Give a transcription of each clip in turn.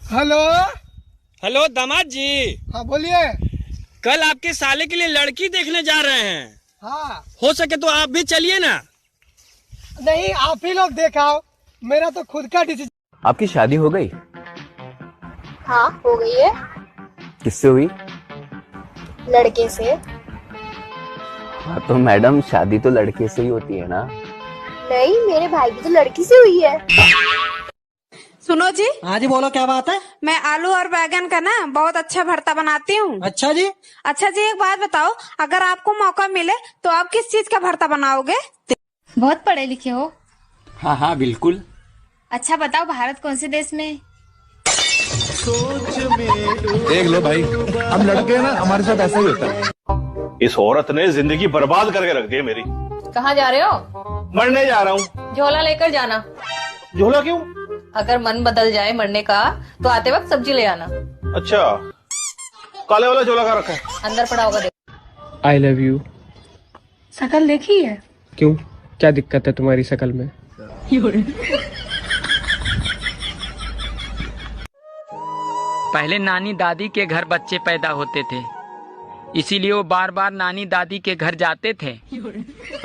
Hello. Hello दामाद जी। हाँ बोलिए। कल आपके साले के लिए लड़की देखने जा रहे हैं। हाँ हो सके तो आप भी चलिए ना। नहीं, आप ही लोग देखाओ, मेरा तो खुद का डिसीजन। आपकी शादी हो गई? हाँ हो गई है। किससे हुई? लड़के से। हाँ तो मैडम, शादी तो लड़के से ही होती है ना? नहीं, मेरे भाई की तो लड़की से हुई है। सुनो जी। हाँ जी बोलो, क्या बात है? मैं आलू और बैगन का ना बहुत अच्छा भरता बनाती हूँ। अच्छा जी। अच्छा जी, एक बात बताओ, अगर आपको मौका मिले तो आप किस चीज का भरता बनाओगे? बहुत पढ़े लिखे हो। हाँ हाँ बिल्कुल। अच्छा बताओ, भारत कौन से देश में? देख लो भाई, हम लड़के ना, हमारे साथ ऐसा ही होता है। इस औरत ने जिंदगी बर्बाद करके रख दी है मेरी। कहाँ जा रहे हो? मरने जा रहा हूँ। झोला लेकर जाना। झोला क्यों? अगर मन बदल जाए मरने का तो आते वक्त सब्जी ले आना। अच्छा, काले वाला झोला का रखा है? अंदर पड़ा होगा, देख। I love you. शकल देखी है? क्यों, क्या दिक्कत है तुम्हारी शकल में? पहले नानी दादी के घर बच्चे पैदा होते थे, इसीलिए वो बार बार नानी दादी के घर जाते थे।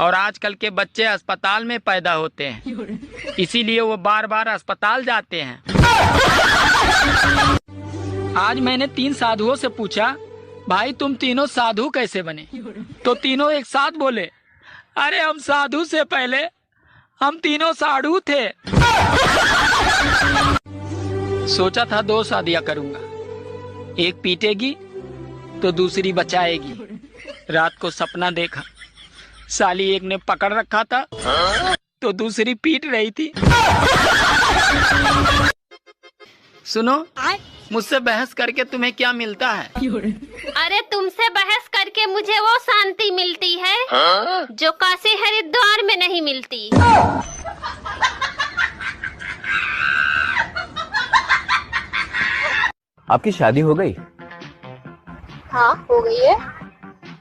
और आजकल के बच्चे अस्पताल में पैदा होते हैं, इसीलिए वो बार बार अस्पताल जाते हैं। आज मैंने 3 साधुओं से पूछा, भाई तुम तीनों साधु कैसे बने? तो तीनों एक साथ बोले, अरे हम साधु से पहले हम तीनों साधु थे। सोचा था 2 शादियां करूंगा, एक पीटेगी तो दूसरी बचाएगी। रात को सपना देखा, साली एक ने पकड़ रखा था तो दूसरी पीट रही थी। सुनो, मुझसे बहस करके तुम्हें क्या मिलता है? अरे तुमसे बहस करके मुझे वो शांति मिलती है जो काशी हरिद्वार में नहीं मिलती। आपकी शादी हो गई? हाँ हो गई है।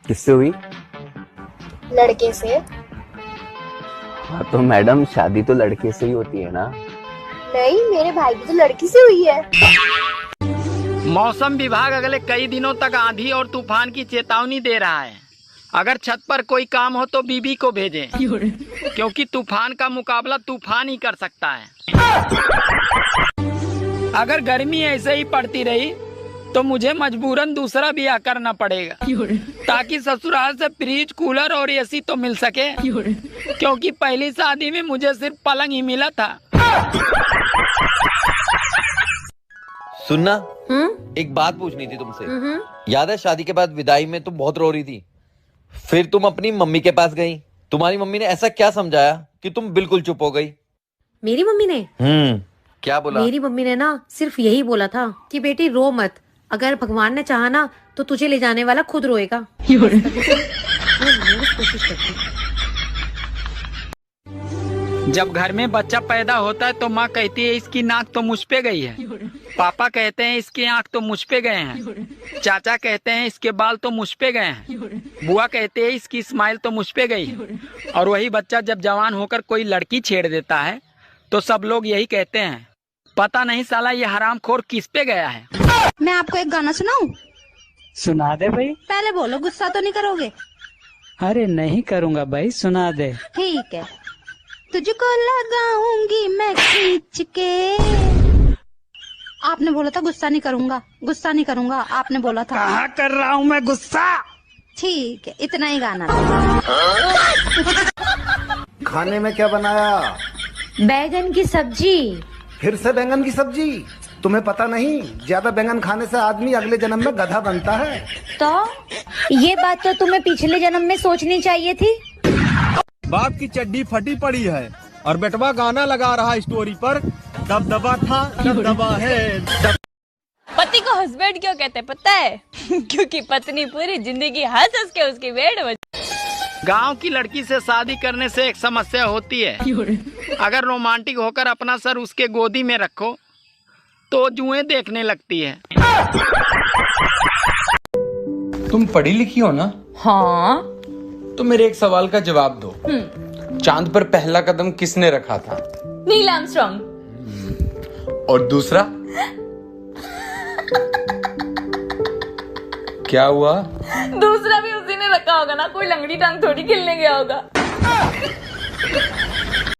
किससे हुई? लड़के से। हाँ तो मैडम, शादी तो लड़के से ही होती है ना? नहीं, मेरे भाई की तो लड़की से हुई है। मौसम विभाग अगले कई दिनों तक आंधी और तूफान की चेतावनी दे रहा है। अगर छत पर कोई काम हो तो बीबी को भेजें, क्योंकि तूफान का मुकाबला तूफान ही कर सकता है। अगर गर्मी ऐसे ही पड़ती रही तो मुझे मजबूरन दूसरा ब्याह करना पड़ेगा, ताकि ससुराल से फ्रिज, कूलर और एसी तो मिल सके, क्योंकि पहली शादी में मुझे सिर्फ पलंग ही मिला था। सुनना, एक बात पूछनी थी तुमसे। याद है शादी के बाद विदाई में तुम बहुत रो रही थी, फिर तुम अपनी मम्मी के पास गई। तुम्हारी मम्मी ने ऐसा क्या समझाया कि तुम बिल्कुल चुप हो गई? मेरी मम्मी ने? क्या बोला? मेरी मम्मी ने ना सिर्फ यही बोला था कि बेटी रो मत, अगर भगवान ने चाहा ना तो तुझे ले जाने वाला खुद रोएगा। जब घर में बच्चा पैदा होता है तो माँ कहती है इसकी नाक तो मुझ पे गई है, पापा कहते हैं इसकी आंख तो मुझ पे गए हैं, चाचा कहते हैं इसके बाल तो मुझ पे गए हैं, बुआ कहते हैं इसकी स्माइल तो मुझ पे गई है। और वही बच्चा जब जवान होकर कोई लड़की छेड़ देता है तो सब लोग यही कहते हैं, पता नहीं साला ये हरामखोर किस पे गया है। मैं आपको एक गाना सुनाऊं? सुना दे भाई। पहले बोलो, गुस्सा तो नहीं करोगे? अरे नहीं करूँगा भाई, सुना दे। ठीक है। तुझको लगाऊंगी मैं खींच के। आपने बोला था गुस्सा नहीं करूंगा, गुस्सा नहीं करूंगा, आपने बोला था। कहाँ कर रहा हूँ मैं गुस्सा? ठीक है, इतना ही गाना। खाने में क्या बनाया? बैगन की सब्जी। फिर से बैंगन की सब्जी? तुम्हें पता नहीं, ज्यादा बैंगन खाने से आदमी अगले जन्म में गधा बनता है। तो ये बात तो तुम्हें पिछले जन्म में सोचनी चाहिए थी। बाप की चड्डी फटी पड़ी है और बेटवा गाना लगा रहा स्टोरी पर, दबदबा था दबदबा है। पति को हस्बैंड क्यों कहते हैं पता है? क्योंकि पत्नी पूरी जिंदगी हंस हंस के उसकी वेट। गांव की लड़की से शादी करने से एक समस्या होती है, अगर रोमांटिक होकर अपना सर उसके गोदी में रखो तो जुएं देखने लगती है। तुम पढ़ी लिखी हो ना? हाँ। तो मेरे एक सवाल का जवाब दो। चांद पर पहला कदम किसने रखा था? Neil Armstrong. और दूसरा? क्या हुआ? दूसरा भी उसी ने रखा होगा ना, कोई लंगड़ी टांग थोड़ी खेलने गया होगा।